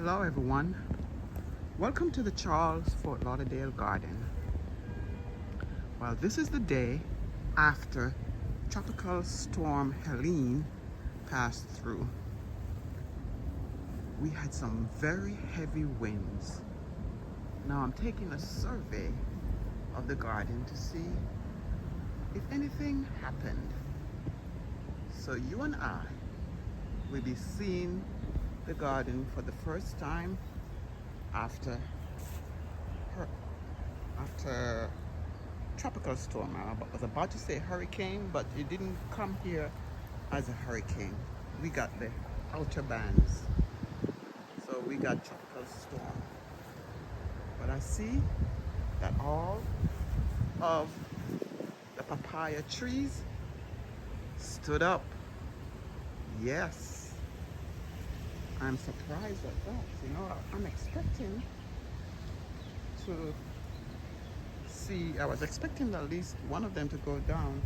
Hello everyone, welcome to the Charles Fort Lauderdale Garden. Well, this is the day after Tropical Storm Helene passed through. We had some very heavy winds. Now I'm taking a survey of the garden to see if anything happened. So you and I will be seeing the garden for the first time after tropical storm. I was about to say hurricane, but it didn't come here as a hurricane. We got the outer bands, so we got tropical storm. But I see that all of the papaya trees stood up. Yes, I'm surprised at that. You know, I'm expecting to see, I was expecting at least one of them to go down.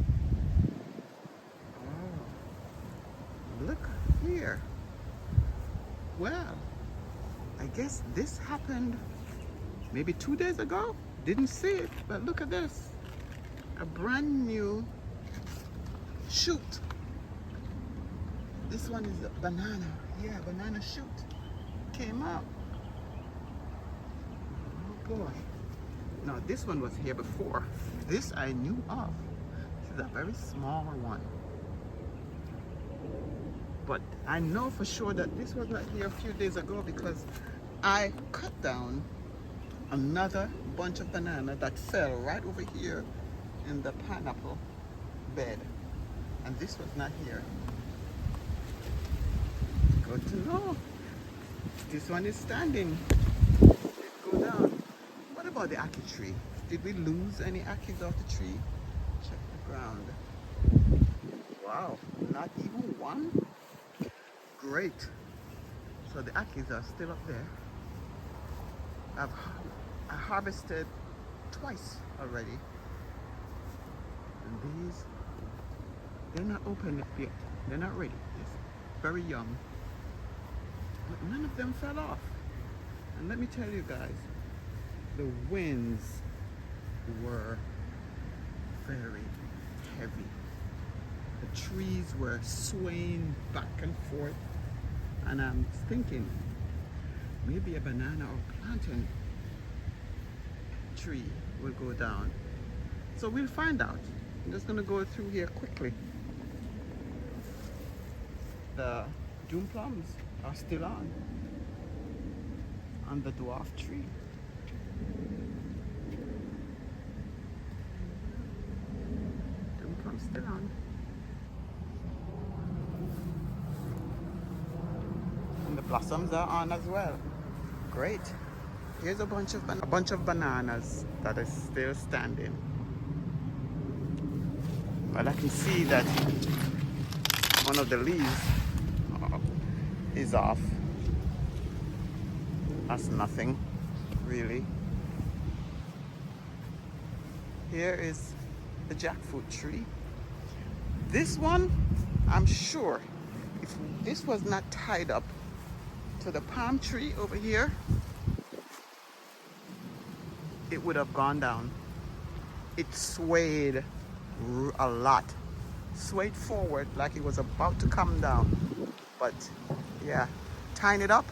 Oh, look here. Well, I guess this happened maybe 2 days ago. Didn't see it, but look at this. A brand new shoot. This one is a banana. Yeah, banana shoot came out. Oh boy. Now this one was here before. This I knew of. This is a very small one. But I know for sure that this was not here a few days ago because I cut down another bunch of banana that fell right over here in the pineapple bed. And this was not here. Good to know. This one is standing. It go down. What about the ackee tree? Did we lose any ackees off the tree? Check the ground. Wow, not even one? Great. So the ackees are still up there. I harvested twice already. And these, they're not open yet. They're not ready. It's very young. But none of them fell off. And let me tell you guys, the winds were very heavy. The trees were swaying back and forth. And I'm thinking, maybe a banana or plantain tree will go down. So we'll find out. I'm just gonna go through here quickly. The June plums are still on the dwarf tree. June plums still on. And the blossoms are on as well. Great. Here's a bunch of bananas that is still standing. But I can see that one of the leaves is off. That's nothing, really. Here is the jackfruit tree. This one, I'm sure, if this was not tied up to the palm tree over here, it would have gone down. It swayed a lot. Swayed forward like it was about to come down. But yeah, tying it up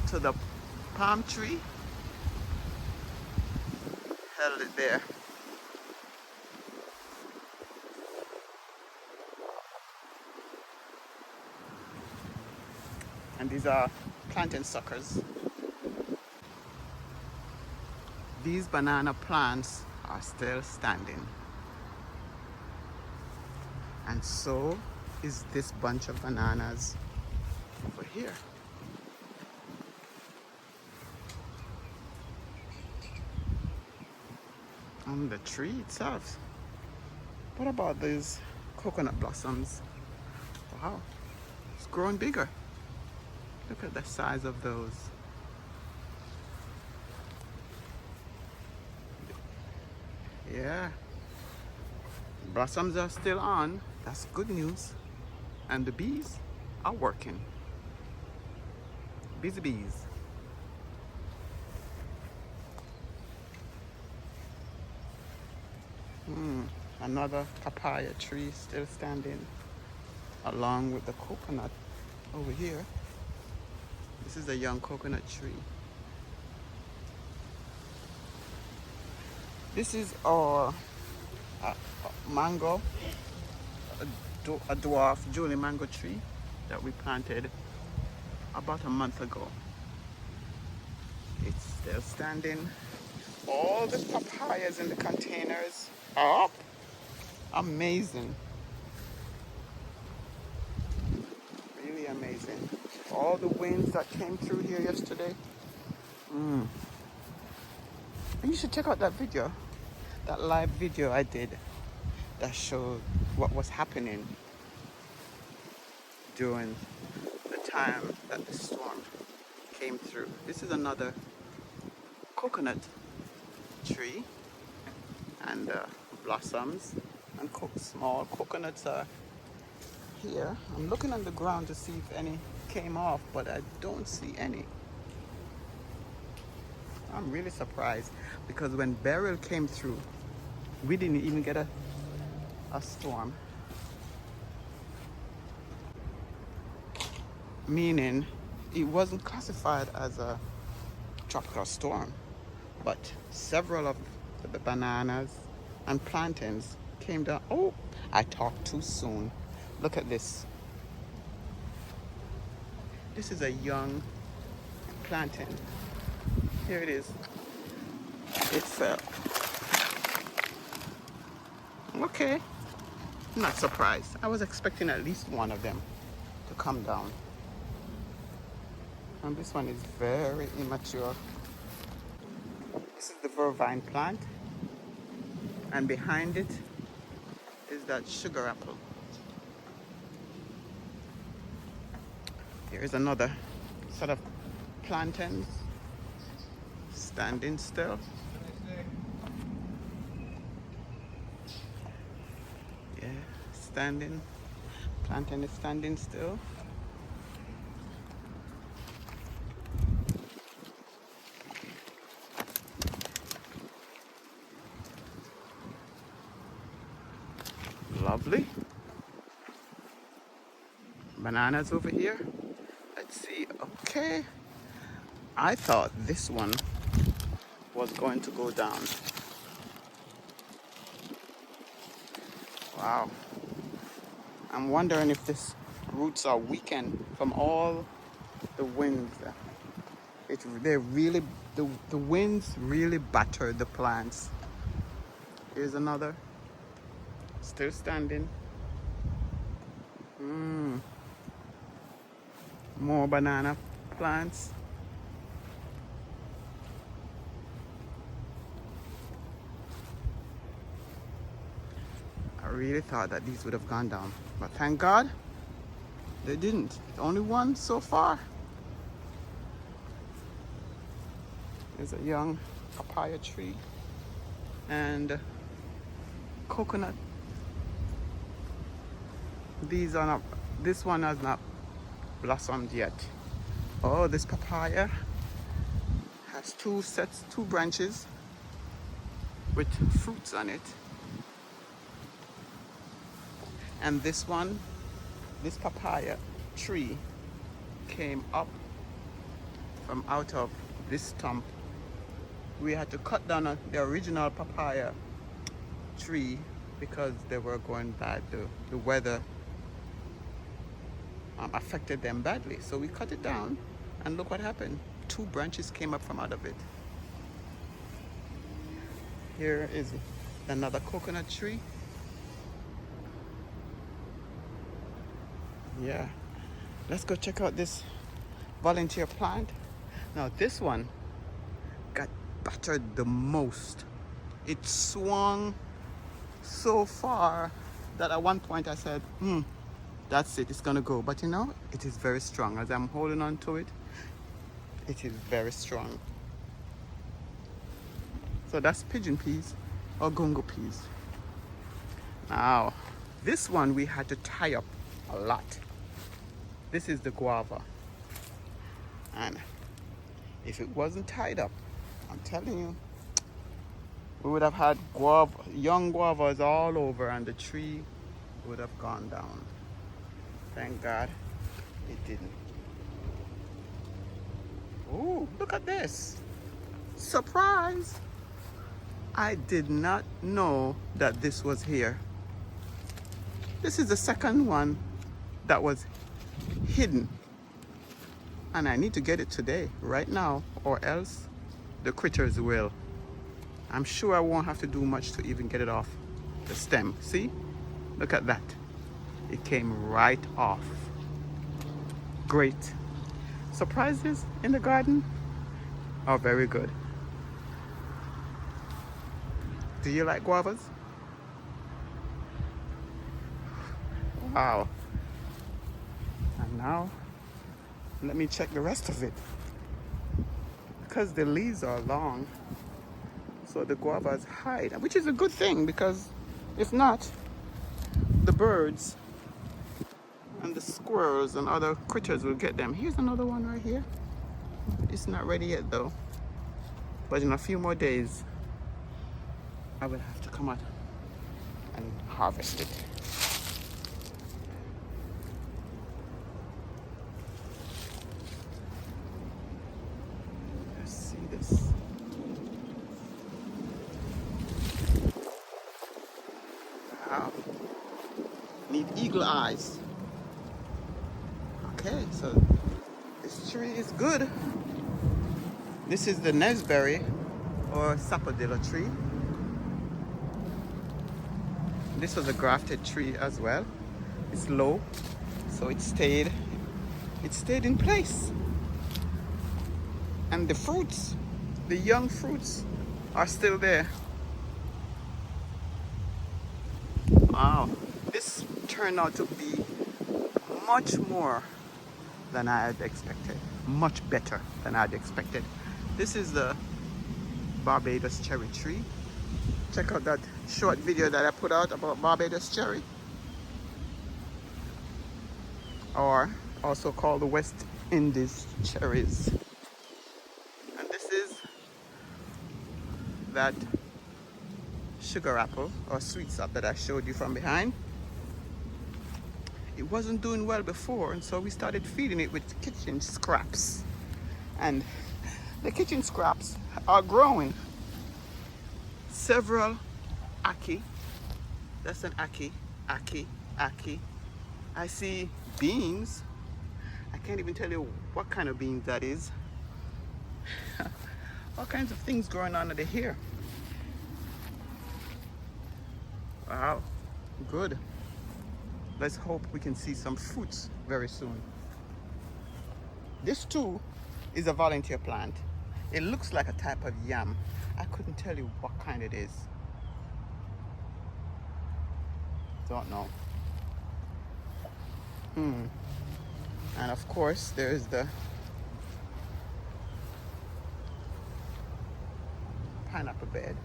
to the palm tree held it there. And these are plantain suckers. These banana plants are still standing. And so is this bunch of bananas over here. On the tree itself. What about these coconut blossoms? Wow, it's growing bigger. Look at the size of those. Yeah, blossoms are still on. That's good news. And the bees are working. Busy bees. Another papaya tree still standing along with the coconut over here. This is a young coconut tree. This is our mango, a dwarf Julie mango tree that we planted about a month ago. It's still standing. All the papayas in the containers are up. Amazing. Really amazing. All the winds that came through here yesterday. And you should check out that video, that live video I did that showed what was happening during the time that the storm came through. This is another coconut tree, and blossoms and small coconuts are here. I'm looking on the ground to see if any came off, but I don't see any. I'm really surprised because when Beryl came through, we didn't even get a storm. Meaning it wasn't classified as a tropical storm, but several of the bananas and plantains came down. Oh, I talked too soon. Look at this. This is a young plantain. Here it is. It fell. Okay, I'm not surprised. I was expecting at least one of them to come down. And this one is very immature. This is the vervine plant. And behind it is that sugar apple. Here is another set of plantains standing still. Yeah, standing. Plantain is standing still. Lovely. Bananas over here. Let's see. Okay. I thought this one was going to go down. Wow. I'm wondering if this roots are weakened from all the winds. The winds really battered the plants. Here's another. Still standing. More banana plants. I really thought that these would have gone down, but thank God they didn't. Only one so far. There's a young papaya tree and coconut. These are not, this one has not blossomed yet. Oh, this papaya has two branches with fruits on it. And this papaya tree came up from out of this stump. We had to cut down the original papaya tree because they were going bad. The weather affected them badly. So we cut it down and look what happened. Two branches came up from out of it. Here is another coconut tree. Yeah, let's go check out this volunteer plant. Now this one got battered the most. It swung so far that at one point I said, that's it, it's gonna go. But you know, it is very strong. As I'm holding on to it, it is very strong. So that's pigeon peas or gungo peas. Now, this one we had to tie up a lot. This is the guava. And if it wasn't tied up, I'm telling you, we would have had young guavas all over, and the tree would have gone down. Thank God it didn't. Oh, look at this. Surprise! I did not know that this was here. This is the second one that was hidden. And I need to get it today, right now, or else the critters will. I'm sure I won't have to do much to even get it off the stem. See? Look at that. It came right off. Great. Surprises in the garden are very good. Do you like guavas? Wow. And now, let me check the rest of it. Because the leaves are long, so the guavas hide, which is a good thing, because if not, the birds and the squirrels and other critters will get them. Here's another one right here. It's not ready yet though, but in a few more days I will have to come out and harvest it. Let's see this. Wow. Need eagle eyes. Okay, so this tree is good. This is the Nesberry or sapodilla tree. This was a grafted tree as well. It's low, so it stayed in place. And the fruits, the young fruits, are still there. Wow, this turned out to be much more than I had expected. Much better than I had expected. This is the Barbados cherry tree. Check out that short video that I put out about Barbados cherry, or also called the West Indies cherries. And this is that sugar apple or sweet sap that I showed you from behind. It wasn't doing well before, and so we started feeding it with kitchen scraps. And the kitchen scraps are growing. Several ackee. That's an ackee. I see beans. I can't even tell you what kind of beans that is. All kinds of things going on under here. Wow, good. Let's hope we can see some fruits very soon. This too is a volunteer plant. It looks like a type of yam. I couldn't tell you what kind it is. Don't know. And of course, there's the pineapple bed.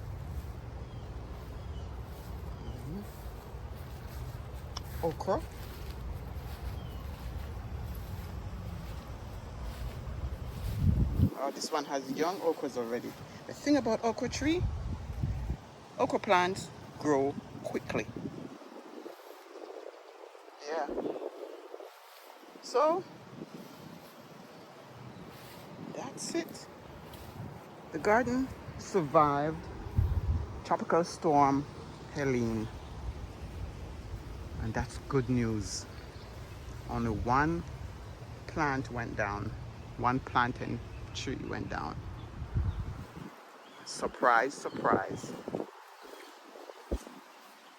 Okra. Oh, this one has young okras already. The thing about okra tree, okra plants grow quickly. Yeah. So, that's it. The garden survived Tropical Storm Helene. And that's good news. Only one plant went down. One plantain tree went down. Surprise, surprise.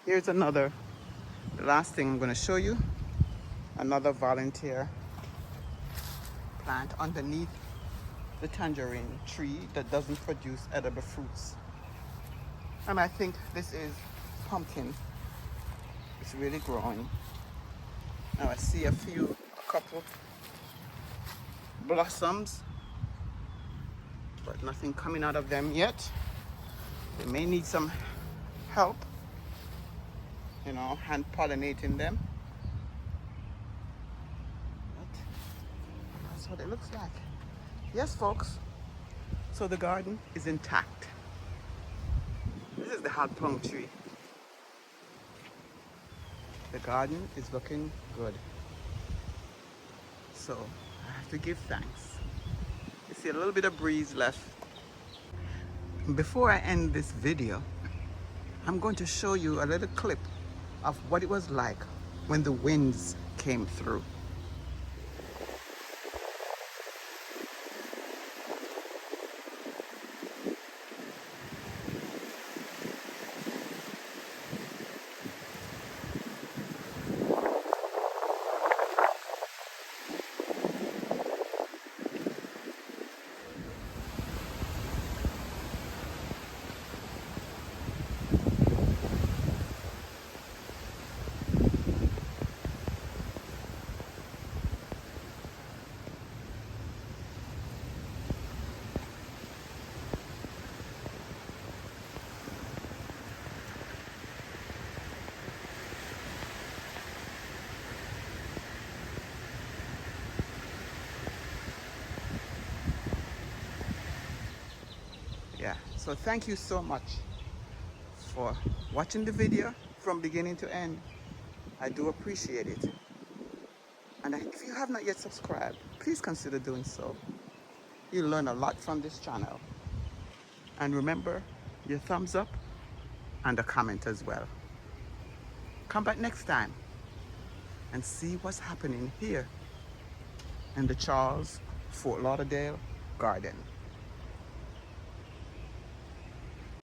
Here's another, the last thing I'm going to show you. Another volunteer plant underneath the tangerine tree that doesn't produce edible fruits. And I think this is pumpkin. It's really growing. Now I see a couple blossoms, but nothing coming out of them yet. They may need some help, you know, hand pollinating them. But that's what it looks like. Yes, folks. So the garden is intact. This is the hot plum tree. The garden is looking good. So I have to give thanks. You see a little bit of breeze left. Before I end this video, I'm going to show you a little clip of what it was like when the winds came through. Yeah, so thank you so much for watching the video from beginning to end. I do appreciate it. And if you have not yet subscribed, please consider doing so. You'll learn a lot from this channel. And remember, your thumbs up and a comment as well. Come back next time and see what's happening here in the Charles Fort Lauderdale Garden.